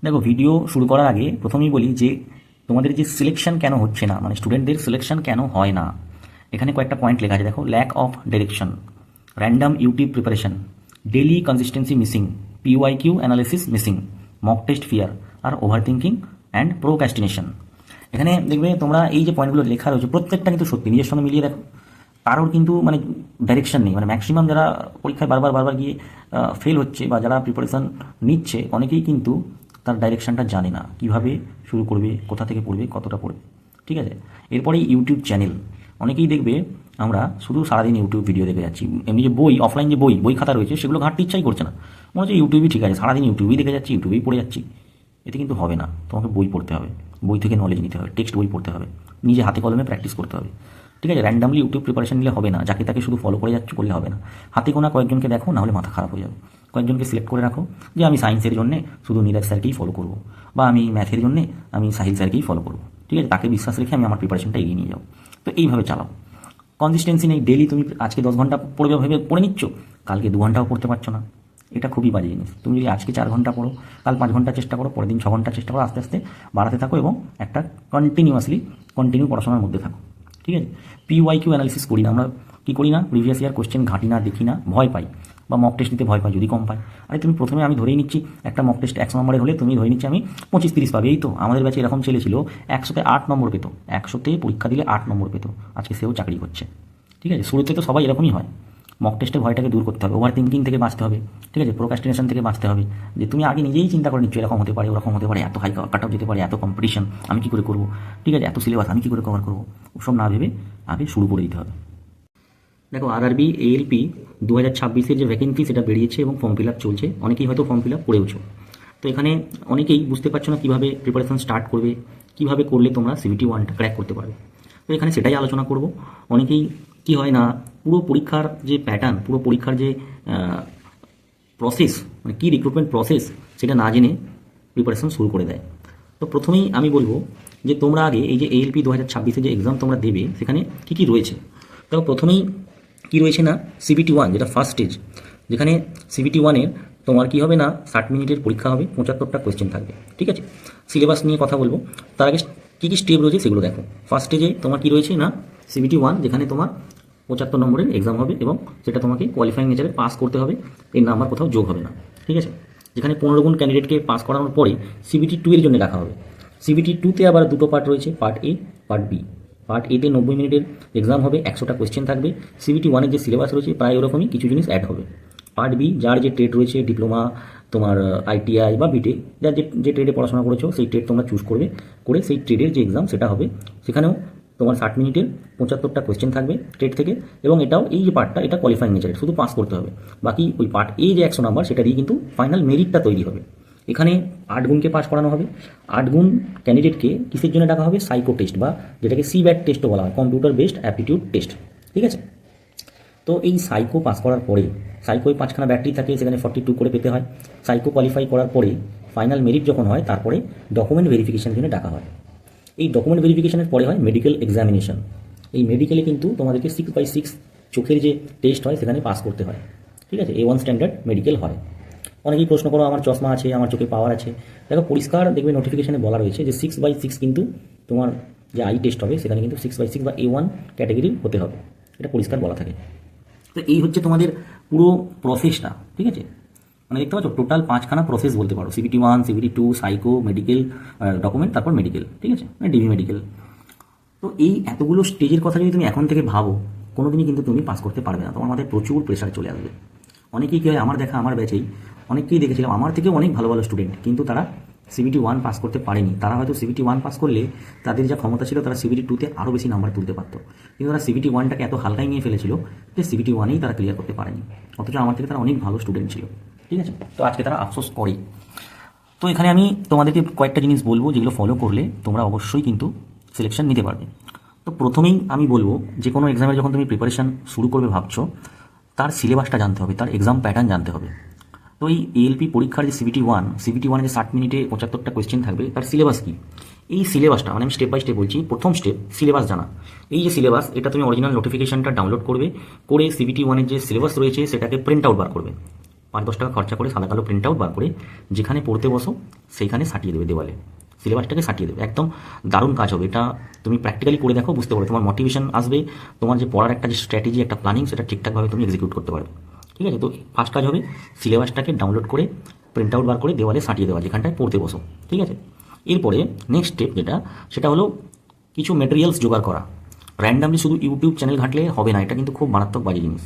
দেখো, ভিডিও শুরু করার আগে প্রথমেই বলি যে তোমাদের যে সিলেকশন কেন হচ্ছে না, মানে স্টুডেন্টদের সিলেকশন কেন হয় না, এখানে কয়েকটা পয়েন্ট লেখা আছে। দেখো, lack of direction, random YouTube preparation, daily consistency missing, PYQ analysis missing, mock test fear, আর ওভার থিঙ্কিং অ্যান্ড প্রোক্রাস্টিনেশন। এখানে দেখবে তোমরা এই যে পয়েন্টগুলো লেখা রয়েছে প্রত্যেকটা কিন্তু সত্যি, নিজের সঙ্গে মিলিয়ে দেখো। কারোর কিন্তু মানে ডাইরেকশন নেই, মানে ম্যাক্সিমাম যারা পরীক্ষায় বারবার গিয়ে ফেল হচ্ছে বা যারা প্রিপারেশান নিচ্ছে, অনেকেই কিন্তু তার ডাইরেকশনটা জানে না, কিভাবে শুরু করবে, কোথা থেকে পড়বে, কতটা পড়বে। ঠিক আছে। এরপরে ইউটিউব চ্যানেল, অনেকেই দেখবে আমরা শুধু সারাদিন ইউটিউব ভিডিও দেখে যাচ্ছি, এমনি যে বই, অফলাইন যে বই খাতা রয়েছে সেগুলো ঘাঁটতে ইচ্ছাই করছে না, মনে হচ্ছে ইউটিউবই ঠিক আছে, সারাদিন ইউটিউবই দেখে যাচ্ছি, ইউটিউবেই পড়ে যাচ্ছি। এতে কিন্তু হবে না, তোমাকে বই পড়তে হবে, বই থেকে নলেজ নিতে হবে, টেক্সট বই পড়তে হবে, নিজে হাতে কলমে প্র্যাকটিস করতে হবে। ঠিক আছে। র্যান্ডামলি ইউটিউব প্রিপারেশন নিলে হবে না, যাকে তাকে শুধু ফলো করে যাচ্ছ করলে হবে না। হাতে গোনা কয়েকজনকে দেখো, নাহলে মাথা খারাপ হয়ে যাবে। কয়েকজনকে সিলেক্ট করে রাখো যে আমি সায়েন্সের জন্য শুধু নীরজ স্যারকেই ফলো করবো, বা আমি ম্যাথের জন্য আমি সাহিল স্যারকেই ফলো করবো। ঠিক আছে, তাকে বিশ্বাস রেখে আমি আমার প্রিপারেশনটা এগিয়ে নিয়ে যাবো। তো এইভাবে চালাও। কনসিস্টেন্সি নেই, ডেলি তুমি আজকে 10 ঘন্টা পড়বে ভেবে পড়ে নিচ্ছ, কালকে 2 ঘন্টাও পড়তে পারছো না। এটা খুবই বাজে জিনিস। তুমি যদি আজকে 4 ঘন্টা পড়ো, কাল 5 ঘন্টা চেষ্টা করো, পরের দিন 6 ঘন্টা চেষ্টা করো, আস্তে আস্তে বাড়াতে থাকো এবং একটা কন্টিনিউ পড়াশোনার মধ্যে থাকো। ঠিক আছে। পিওয়াইকিউ অ্যানালিসিস করি না আমরা, কী করি না, প্রিভিয়াস ইয়ার কোশ্চেন ঘাঁটি না, দেখি না, ভয় পাই, বা মক টেস্ট দিতে ভয় পাই যদি কম পাই। আরে তুমি প্রথমে, আমি ধরেই নিচ্ছি একটা মক টেস্ট 100 নম্বরের হলে তুমি ধরে নিচ্ছি আমি 25-30 পাবে। এই তো আমাদের ব্যাচে এরকম ছেলে ছিল 100-তে 8 নম্বর পেতো, 100-তে পরীক্ষা দিলে 8 নম্বর পেতো, আজকে সেও চাকরি করছে। ঠিক আছে। শুরুতে তো সবাই এরকমই হয়। মক টেস্টে ভয়টাকে দূর করতে হবে, ওভার থিঙ্কিং থেকে বাঁচতে হবে। ঠিক আছে। প্রোক্রাস্টিনেশন থেকে বাঁচতে হবে, যে তুমি আগে নিজেই চিন্তা করে নিচ্ছ এরকম হতে পারে, ওরকম হতে পারে, এত হাই কাট অফ যেতে পারে, এত কম্পিটিশন আমি কী করে করবো, ঠিক আছে, এত সিলেবাস আমি কী করে কভার করবো, ওসব না ভেবে আগে শুরু করে দিতে হবে। দেখো, আরআরবি এএলপি 2026-এর যে ভ্যাকেন্সি সেটা বেরিয়েছে এবং ফর্ম ফিল আপ চলছে, অনেকেই হয়তো ফর্ম ফিল আপ করেওছো। তো এখানে অনেকেই বুঝতে পারছো না কীভাবে প্রিপারেশন স্টার্ট করবে, কীভাবে করলে তোমরা CBT 1টা ক্র্যাক করতে পারবে। তো এখানে সেটাই আলোচনা করব। অনেকেই কি হয় না, পুরো পরীক্ষার যে প্যাটার্ন, পুরো পরীক্ষার যে প্রসেস, মানে কী রিক্রুটমেন্ট প্রসেস, সেটা না জেনে প্রিপারেশন শুরু করে দেয়। তো প্রথমেই আমি বলবো যে তোমরা আগে এই যে ALP 2026-এর যে এক্সাম তোমরা দেবে, সেখানে কী কী রয়েছে। দেখো, প্রথমেই কী রয়েছে না, CBT 1 যেটা ফার্স্ট স্টেজ, যেখানে CBT 1-এর তোমার কী হবে না, 60 মিনিটের পরীক্ষা হবে, 75টা কোয়েশ্চেন থাকবে। ঠিক আছে। সিলেবাস নিয়ে কথা বলবো, তার আগে কী কী স্টেপ রয়েছে সেগুলো দেখো। ফার্স্ট স্টেজে তোমার কী রয়েছে না, CBT 1, যেখানে তোমার 75 নম্বরের এক্সাম হবে এবং সেটা তোমাকে কোয়ালিফাইং নেচারে পাস করতে হবে, এর নাম্বার কোথাও যোগ হবে না। ঠিক আছে। যেখানে 15 গুণ ক্যান্ডিডেটকে পাস করানোর পরে CBT 2 এর জন্য রাখা হবে। CBT 2-তে আবার দুটো পার্ট রয়েছে, part A, part B। Part এতে 90 মিনিটের এক্সাম হবে, 100টা কোয়েশ্চেন থাকবে। CBT 1-এর যে সিলেবাস রয়েছে প্রায় ওরকমই, কিছু জিনিস অ্যাড হবে। পার্ট বি, যার যে ট্রেড রয়েছে, ডিপ্লোমা, তোমার ITI বা বিটেক, যার যে ট্রেডে পড়াশোনা করেছো সেই ট্রেড তোমরা চুজ করবে, করে সেই ট্রেডের যে এক্সাম সেটা হবে। সেখানেও তোমার 60 মিনিটের 75টা কোয়েশ্চেন থাকবে ট্রেড থেকে, এবং এটাও এই যে পার্টটা, এটা কোয়ালিফাইং নেচারের, শুধু পাস করতে হবে। বাকি ওই পার্ট এ যে 100 নাম্বার, সেটা দিয়ে কিন্তু ফাইনাল মেরিটটা তৈরি হবে। এখানে 8 গুণকে পাস করানো হবে। 8 গুণ ক্যান্ডিডেটকে কিসের জন্য ডাকা হবে, সাইকো টেস্ট, বা যেটাকে CBAT টেস্টও বলা হয়, কম্পিউটার বেসড অ্যাপটিটিউড টেস্ট। ঠিক আছে। তো এই সাইকো পাস করার পরে, সাইকোয় 5খানা ব্যাটারি থাকে, সেখানে 42 করে পেতে হয়। সাইকো কোয়ালিফাই করার পরে ফাইনাল মেরিট যখন হয়, তারপরে ডকুমেন্ট ভেরিফিকেশনের জন্য ডাকা হয়। এই ডকুমেন্ট ভেরিফিকেশনের পরে হয় মেডিকেল এক্সামিনেশন। এই মেডিকেলে কিন্তু তোমাদেরকে 6/6 চোখের যে টেস্ট হয় সেখানে পাস করতে হয়। ঠিক আছে। A1 স্ট্যান্ডার্ড মেডিকেল হয়। অনেকেই প্রশ্ন করো, আমার চশমা আছে, আমার চোখে পাওয়ার আছে। দেখো, পরিষ্কার দেখবে নোটিফিকেশনে বলা রয়েছে যে 6/6 কিন্তু তোমার যে আই টেস্ট হবে, সেখানে কিন্তু 6/6 বা A1 ক্যাটাগরি হতে হবে, এটা পরিষ্কার বলা থাকে। তো এই হচ্ছে তোমাদের পুরো প্রসেসটা। ঠিক আছে। মানে দেখতে পাচ্ছ, টোটাল 5খানা প্রসেস বলতে পারো, CBT 1, CBT 2, psycho, medical, document, তারপর মেডিকেল। ঠিক আছে, মানে ডিভি মেডিকেল। তো এই এতগুলো স্টেজের কথা যদি তুমি এখন থেকে ভাবো, কোনোদিনই কিন্তু তুমি পাস করতে পারবে না, তোমার মাথায় প্রচুর প্রেশার চলে আসবে। অনেকেই কী হয়, আমার দেখা, আমার ব্যাচেই অনেককেই দেখেছিলাম, আমার থেকে অনেক ভালো ভালো স্টুডেন্ট, কিন্তু তারা CBT 1 পাস করতে পারেনি। তারা হয়তো CBT 1 পাস করলে তাদের যা ক্ষমতা ছিল, তারা CBT 2-তে আরও বেশি নাম্বার তুলতে পারতো, কিন্তু তারা CBT 1টাকে এত হালকায় নিয়ে ফেলেছিল যে CBT 1-এই তারা ক্লিয়ার করতে পারেনি। অথচ আমার থেকে তারা অনেক ভালো স্টুডেন্ট ছিল। ঠিক আছে। তো আজকে তারা আফসোস করে। তো এখানে আমি তোমাদেরকে কয়েকটা জিনিস বলবো, যেগুলো ফলো করলে তোমরা অবশ্যই কিন্তু সিলেকশন নিতে পারবে। তো প্রথমেই আমি বলবো, যে কোনো এক্সামের যখন তুমি প্রিপারেশান শুরু করবে ভাবছো, তার সিলেবাসটা জানতে হবে, তার এক্সাম প্যাটার্ন জানতে হবে। তো এই ALP পরীক্ষার যে CBT 1-এ যে 60 মিনিটে 75টা কোয়েশ্চেন থাকবে, তার সিলেবাস কী, এই সিলেবাসটা, মানে আমি স্টেপ বাই স্টেপ বলছি। প্রথম স্টেপ, সিলেবাস জানা। এই যে সিলেবাস, এটা তুমি অরিজিনাল নোটিফিকেশনটা ডাউনলোড করবে, করে CBT 1-এর যে সিলেবাস রয়েছে সেটাকে প্রিন্ট আউট বার করবে। 5-10 টাকা খরচা করে সাদা কালো প্রিন্ট আউট বার করে যেখানে পড়তে বসো সেইখানে সাটিয়ে দেবে দেওয়ালে, সিলেবাসটাকে সাটিয়ে দেবে। একদম দারুণ কাজ হবে এটা। তুমি প্র্যাকটিক্যালি করে দেখো, বুঝতে পারবে, তোমার মোটিভেশন আসবে, তোমার যে পড়ার একটা যে স্ট্র্যাটেজি, একটা প্ল্যানিং, সেটা ঠিকঠাকভাবে তুমি এক্সিকিউট করতে পারবে। ঠিক আছে, তো ফার্স্ট কাজ হবে সিলেবাসটাকে ডাউনলোড করে প্রিন্ট আউট বার করে দেওয়ালে সাটিয়ে দেওয়া যেখানটায় পড়তে বসো। ঠিক আছে, এরপরে নেক্সট স্টেপ যেটা, সেটা হলো কিছু মেটেরিয়ালস জোগাড় করা। র্যান্ডামলি শুধু ইউটিউব চ্যানেল ঘাঁটলে হবে না, এটা কিন্তু খুব মারাত্মক বাজে জিনিস।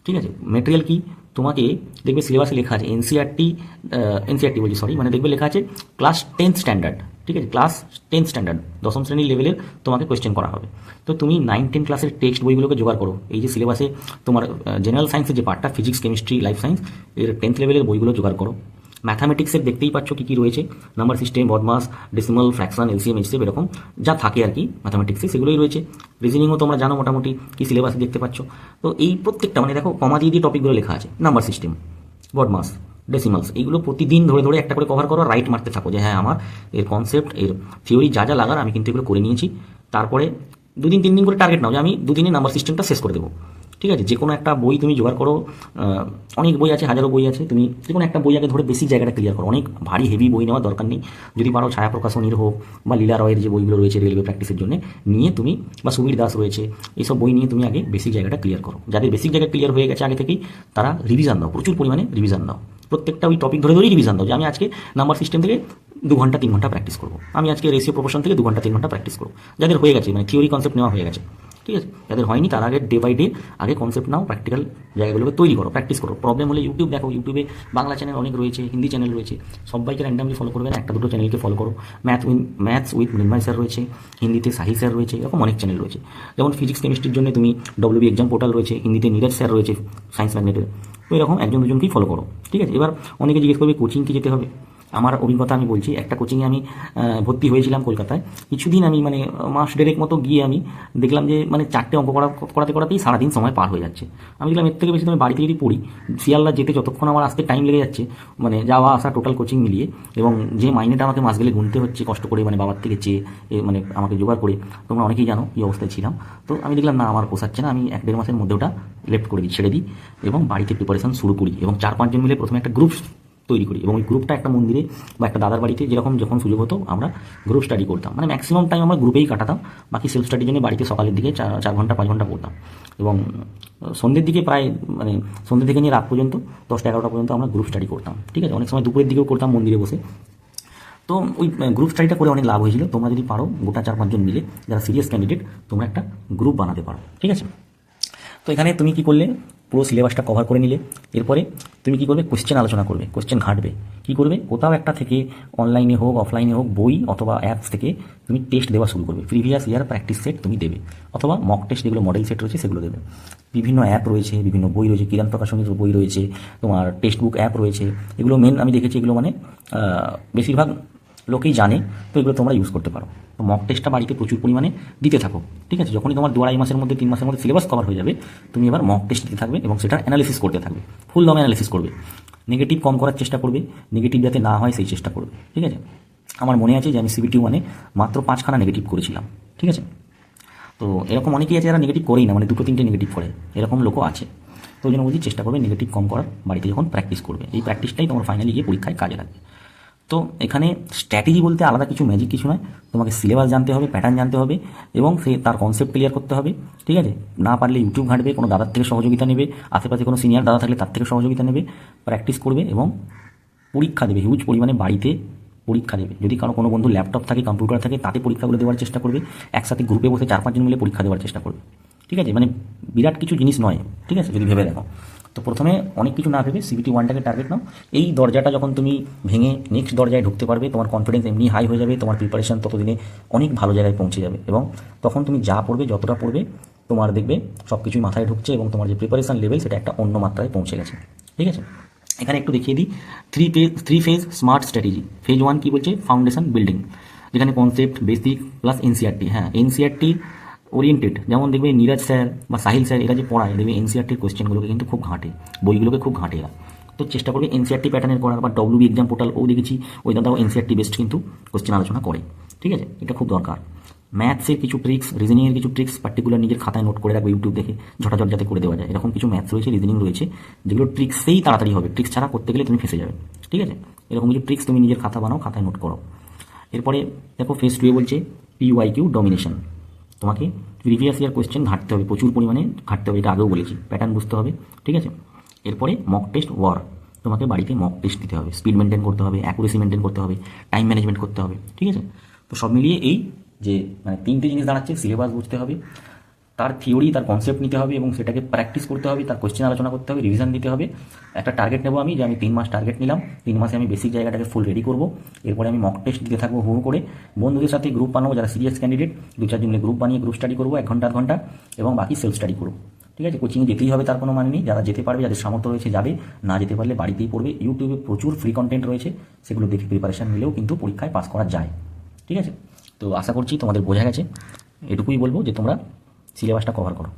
ঠিক আছে, মেটেরিয়াল কি, তোমাকে দেখবে সিলেবাসে লেখা আছে এনসিআরটি বলছি সরি, মানে দেখবে লেখা আছে ক্লাস 10th স্ট্যান্ডার্ড। ঠিক আছে, ক্লাস 10th স্ট্যান্ডার্ড, 10ম শ্রেণীর লেভেলের তোমাকে কোয়েশ্চেন করা হবে। তো তুমি 9-10 ক্লাসের টেক্সট বইগুলোকে জোগাড় করো। এই যে সিলেবাসে তোমার জেনারেল সায়েন্সের যে পার্টটা, ফিজিক্স, কেমিস্ট্রি, লাইফ সায়েন্স, এর 10th লেভেলের বইগুলো জোগাড় করো। ম্যাথামেটিক্সের দেখতেই পাচ্ছ কী কী রয়েছে, number system, BODMAS, decimal, fraction, LCM, HCF, এরকম যা থাকে আর কি ম্যাথামেটিক্সে, সেগুলোই রয়েছে। রিজনিংও তোমরা জানো মোটামুটি কি সিলেবাসে দেখতে পাচ্ছ। তো এই প্রত্যেকটা মানে দেখো কমা দিয়ে দিয়ে টপিকগুলো লেখা আছে, নাম্বার সিস্টেম, বডমাস, ডেসিমালস, এইগুলো প্রতিদিন ধরে ধরে একটা করে কভার করো, রাইট মারতে থাকো যে হ্যাঁ আমার এর কনসেপ্ট, এর থিওরি যা যা লাগার আমি কিন্তু এগুলো করে নিয়েছি। তারপরে 2-3 দিন করে টার্গেট নাও যে আমি 2 দিনে নাম্বার সিস্টেমটা শেষ করে দেবো। ঠিক আছে, যে কোনো একটা বই তুমি জোগাড় করো, অনেক বই আছে, হাজারো বই আছে, তুমি যে কোনো একটা বই আগে ধরে বেসিক জায়গাটা ক্লিয়ার করো। অনেক ভারী হেভি বই নেওয়ার দরকার নেই, যদি পারো ছায়া প্রকাশনীর হোক বা লীলা রয়ের যে বইগুলো রয়েছে রেলওয়ে প্র্যাকটিসের জন্য নিয়ে তুমি, বা সুবীর দাস রয়েছে, এইসব বই নিয়ে তুমি আগে বেসিক জায়গাটা ক্লিয়ার করো। যাদের বেসিক জায়গা ক্লিয়ার হয়ে গেছে আগে থেকেই, তারা রিভিশন দাও, প্রচুর পরিমাণে রিভিশন দাও। প্রত্যেকটা ওই টপিক ধরে ধরেই রিভিশন দাও যে আমি আজকে নাম্বার সিস্টেম থেকে 2 ঘন্টা 3 ঘন্টা প্র্যাকটিস করবো, আমি আজকে রেশিও প্রপোর্শন থেকে 2 ঘন্টা 3 ঘন্টা প্র্যাকটিস করবো। যাদের হয়ে গেছে মানে থিওরি কনসেপ্ট নেওয়া হয়ে গেছে, ঠিক আছে, যাদের হয়নি তারা আগে ডে বাই ডে আগে কনসেপ্ট নাও, প্র্যাকটিক্যাল জায়গাগুলোকে তৈরি করো, প্র্যাকটিস করো। প্রবলেম হলে ইউটিউব দেখো, ইউটিউবে বাংলা চ্যানেল অনেক রয়েছে, হিন্দি চ্যানেল রয়েছে, সবাইকে র্যান্ডামলি ফলো করবে না, 1-2 চ্যানেলকে ফলো করো। ম্যাথস উইথ মৃন্ময় স্যার রয়েছে, হিন্দিতে সাহি স্যার রয়েছে, এরকম অনেক চ্যানেল রয়েছে। যেমন ফিজিক্স কেমিস্ট্রির জন্য তুমি WB এক্সাম পোর্টাল রয়েছে, হিন্দিতে নীরজ স্যার রয়েছে সায়েন্স ম্যাগনেটের। তো এরকম 1-2জনকেই ফলো করো। ঠিক আছে, এবার অনেকে জিজ্ঞেস করবে কোচিং কি যেতে হবে। আমার অভিজ্ঞতা আমি বলছি, একটা কোচিংয়ে আমি ভর্তি হয়েছিলাম কলকাতায়। কিছুদিন আমি মানে মাস দেড়েক মতো গিয়ে আমি দেখলাম যে মানে 4টে অঙ্ক করাতে করাতেই সারাদিন সময় পার হয়ে যাচ্ছে। আমি দেখলাম এর থেকে বেশি আমি বাড়িতে যদি পড়ি, শিয়ালদা যেতে যতক্ষণ আমার আসতে টাইম লেগে যাচ্ছে, মানে যাওয়া আসা টোটাল কোচিং মিলিয়ে, এবং যে মাইনেটা আমাকে মাস গেলে গুনতে হচ্ছে কষ্ট করে, মানে বাবার থেকে চেয়ে মানে আমাকে জোগাড় করে, তোমরা অনেকেই জানো এই অবস্থায় ছিলাম। তো আমি দেখলাম না, আমার পোষাচ্ছে না, আমি 1-1.5 মাসের মধ্যে ওটা লেফট করে দিই, ছেড়ে দিই, এবং বাড়িতে প্রিপারেশন শুরু করি, এবং 4-5 জন মিলে প্রথমে একটা গ্রুপ তৈরি করি, এবং ওই গ্রুপটা একটা মন্দিরে বা একটা দাদার বাড়িতে যেরকম যখন সুযোগ হতো আমরা গ্রুপ স্টাডি করতাম। মানে ম্যাক্সিমাম টাইম আমরা গ্রুপেই কাটাতাম, বাকি সেলফ স্টাডির জন্য বাড়িতে সকালের দিকে 4 ঘন্টা 5 ঘন্টা পড়তাম, এবং সন্ধ্যের দিকে প্রায় মানে সন্ধ্যে থেকে নিয়ে রাত পর্যন্ত 10টা-11টা পর্যন্ত আমরা গ্রুপ স্টাডি করতাম। ঠিক আছে, অনেক সময় দুপুরের দিকেও করতাম মন্দিরে বসে। তো ওই গ্রুপ স্টাডিটা করে অনেক লাভ হয়েছিল। তোমরা যদি পারো গোটা 4-5 জন মিলে যারা সিরিয়াস ক্যান্ডিডেট, তোমরা একটা গ্রুপ বানাতে পারো। ঠিক আছে, তো এখানে তুমি কি করলে, পুরো সিলেবাসটা কভার করে নিলে। এরপরে তুমি কি করবে, কোশ্চেন আলোচনা করবে, কোশ্চেন ঘাঁটবে। কি করবে, কোথাও একটা থেকে অনলাইনে হোক অফলাইনে হোক, বই অথবা অ্যাপস থেকে তুমি টেস্ট দেওয়া শুরু করবে। প্রিভিয়াস ইয়ার প্র্যাকটিস সেট তুমি দেবে, অথবা মক টেস্ট যেগুলো মডেল সেট রয়েছে সেগুলো দেবে। বিভিন্ন অ্যাপ রয়েছে, বিভিন্ন বই রয়েছে, কিরণ প্রকাশনীর বই রয়েছে, তোমার টেক্সট বুক অ্যাপ রয়েছে। এগুলো মেন আমি দেখেছি, এগুলো মানে বেশিরভাগ লোকেই জানে, তো এগুলো তোমরা ইউজ করতে পারো। তো মক টেস্টটা বাড়িতে প্রচুর পরিমাণে দিতে থাকো। ঠিক আছে, যখনই তোমার 2-2.5 মাসের মধ্যে 3 মাসের মধ্যে সিলেবাস কভার হয়ে যাবে, তুমি এবার মক টেস্ট দিতে থাকবে, এবং সেটা অ্যানালিসিস করতে থাকবে, ফুল দমে অ্যানালিসিস করবে। নেগেটিভ কম করার চেষ্টা করবে, নেগেটিভ যাতে না হয় সেই চেষ্টা করবে। ঠিক আছে, আমার মনে আছে যে আমি CBT 1-এ মাত্র 5খানা নেগেটিভ করেছিলাম। ঠিক আছে, তো এরকম অনেকেই আছে যারা নেগেটিভ করেই না, মানে 2-3টে নেগেটিভ করে, এরকম লোকও আছে। তো ওই জন্য বলছি চেষ্টা করবে নেগেটিভ কম করার, বাড়িতে যখন প্র্যাকটিস করবে। এই প্র্যাকটিসটাই তোমার ফাইনালি গিয়ে পরীক্ষায় কাজে লাগবে। তো এখানে স্ট্র্যাটেজি বলতে আলাদা কিছু ম্যাজিক কিছু নয়, তোমাকে সিলেবাস জানতে হবে, প্যাটার্ন জানতে হবে, এবং তার কনসেপ্ট ক্লিয়ার করতে হবে। ঠিক আছে, না পারলে ইউটিউব ঘাঁটবে, কোনো দাদার থেকে সহযোগিতা নেবে, আশেপাশে কোনো সিনিয়র দাদা থাকলে তার থেকে সহযোগিতা নেবে, প্র্যাকটিস করবে, এবং পরীক্ষা দেবে, হিউজ পরিমাণে বাড়িতে পরীক্ষা দেবে। যদি কোনো বন্ধু ল্যাপটপ থাকে, কম্পিউটার থাকে, তাতে পরীক্ষাগুলো দেওয়ার চেষ্টা করবে। একসাথে গ্রুপে বসে 4-5 জন মিলে পরীক্ষা দেওয়ার চেষ্টা করবে। ঠিক আছে, মানে বিরাট কিছু জিনিস নয়। ঠিক আছে, যদি ভেবে দেখো, তো প্রথমে অনেক কিছু না ভেবে CBT 1টাকে টার্গেট নাও। এই দরজাটা যখন তুমি ভেঙে নেক্সট দরজায় ঢুকতে পারবে, তোমার কনফিডেন্স এমনি হাই হয়ে যাবে, তোমার প্রিপারেশন ততদিনে অনেক ভালো জায়গায় পৌঁছে যাবে, এবং তখন তুমি যা পড়বে, যতটা পড়বে, তোমার দেখবে সব কিছুই মাথায় ঢুকছে, এবং তোমার যে প্রিপারেশন লেভেল সেটা একটা অন্য মাত্রায় পৌঁছে গেছে। ঠিক আছে, এখানে একটু দেখিয়ে দিই 3 ফেজ স্মার্ট স্ট্র্যাটেজি। ফেজ 1 কি বলছে, ফাউন্ডেশন বিল্ডিং, যেখানে কনসেপ্ট, বেসিক প্লাস NCERT। হ্যাঁ, NCERT ওরিয়েন্টেড, যেমন দেখবে নীরজ স্যার বা সাহিল স্যার এরা যে পড়ায়, দেখবে NCERTর কোয়েশ্চেনগুলোকে কিন্তু খুব ঘাঁটে, বইগুলোকে খুব ঘাঁটে এরা। তো চেষ্টা করবে NCERT প্যাটার্নের করার, বা WB এক্সাম পোর্টাল ও দেখেছি ওই দাদাও NCERT বেস্ট কিন্তু কোয়েশ্চেন আলোচনা করে। ঠিক আছে, এটা খুব দরকার। ম্যাথসের কিছু ট্রিক্স, রিজনিংয়ের কিছু ট্রিক্স পার্টিকুলার নিজের খাতায় নোট করে রাখবে, ইউটিউব দেখে ঝটাঝট যাতে করে দেওয়া যায়। এরকম কিছু ম্যাথস রয়েছে, রিজনিং রয়েছে, যেগুলো ট্রিক্সেই তাড়াতাড়ি হবে, ট্রিক্স ছাড়া করতে গেলে তুমি ফেসে যাবে। ঠিক আছে, এরকম কিছু ট্রিক্স তুমি নিজের খাতা বানাও, খাতায় নোট করো। এরপরে দেখো ফেজ 2 বলছে PYQ ডমিনেশন। তোমাকে প্রিভিয়াস ইয়ার কোয়েশ্চেন ঘাটতে হবে, প্রচুর পরিমাণে ঘাটতে হবে, এটা আগেও বলেছি, প্যাটার্ন বুঝতে হবে। ঠিক আছে, এরপরে মক টেস্ট ওয়ার, তোমাকে বাড়িতে মক টেস্ট দিতে হবে, স্পিড মেনটেন করতে হবে, অ্যাকুরেসি মেনটেন করতে হবে, টাইম ম্যানেজমেন্ট করতে হবে। ঠিক আছে, তো সব মিলিয়ে এই যে মানে তিনটে জিনিস দাঁড়াচ্ছে, সিলেবাস বুঝতে হবে, তার থিওরি, তার কনসেপ্ট নিতে হবে এবং সেটাকে প্র্যাকটিস করতে হবে, তার কোশ্চেন আলোচনা করতে হবে, রিভিশন দিতে হবে। একটা টার্গেট নেবো আমি, যে আমি 3 মাস টার্গেট নিলাম, 3 মাসে আমি বেসিক জায়গাটাকে ফুল রেডি করবো। এরপরে আমি মক টেস্ট দিতে থাকবো হু করে, বন্ধুদের সাথে গ্রুপ বানাবো, যারা সিরিয়াস ক্যান্ডিডেট 2-4 জন মিলে গ্রুপ বানিয়ে গ্রুপ স্টাডি করবো 1 ঘন্টা 1 ঘন্টা, এবং বাকি সেলফ স্টাডি করবো। ঠিক আছে, কোচিংয়ে যেতেই হবে তার কোনো মানে নেই, যারা যেতে পারবে, যাদের সামর্থ্য রয়েছে যাবে, না যেতে পারলে বাড়িতেই পড়বে। ইউটিউবে প্রচুর ফ্রি কন্টেন্ট রয়েছে, সেগুলো দেখে প্রিপারেশন নিলেও কিন্তু পরীক্ষায় পাস করা যায়। ঠিক আছে, তো আশা করছি তোমাদের বোঝা গেছে। এটুকুই বলবো যে তোমরা সিলেবাসটা কভার করো।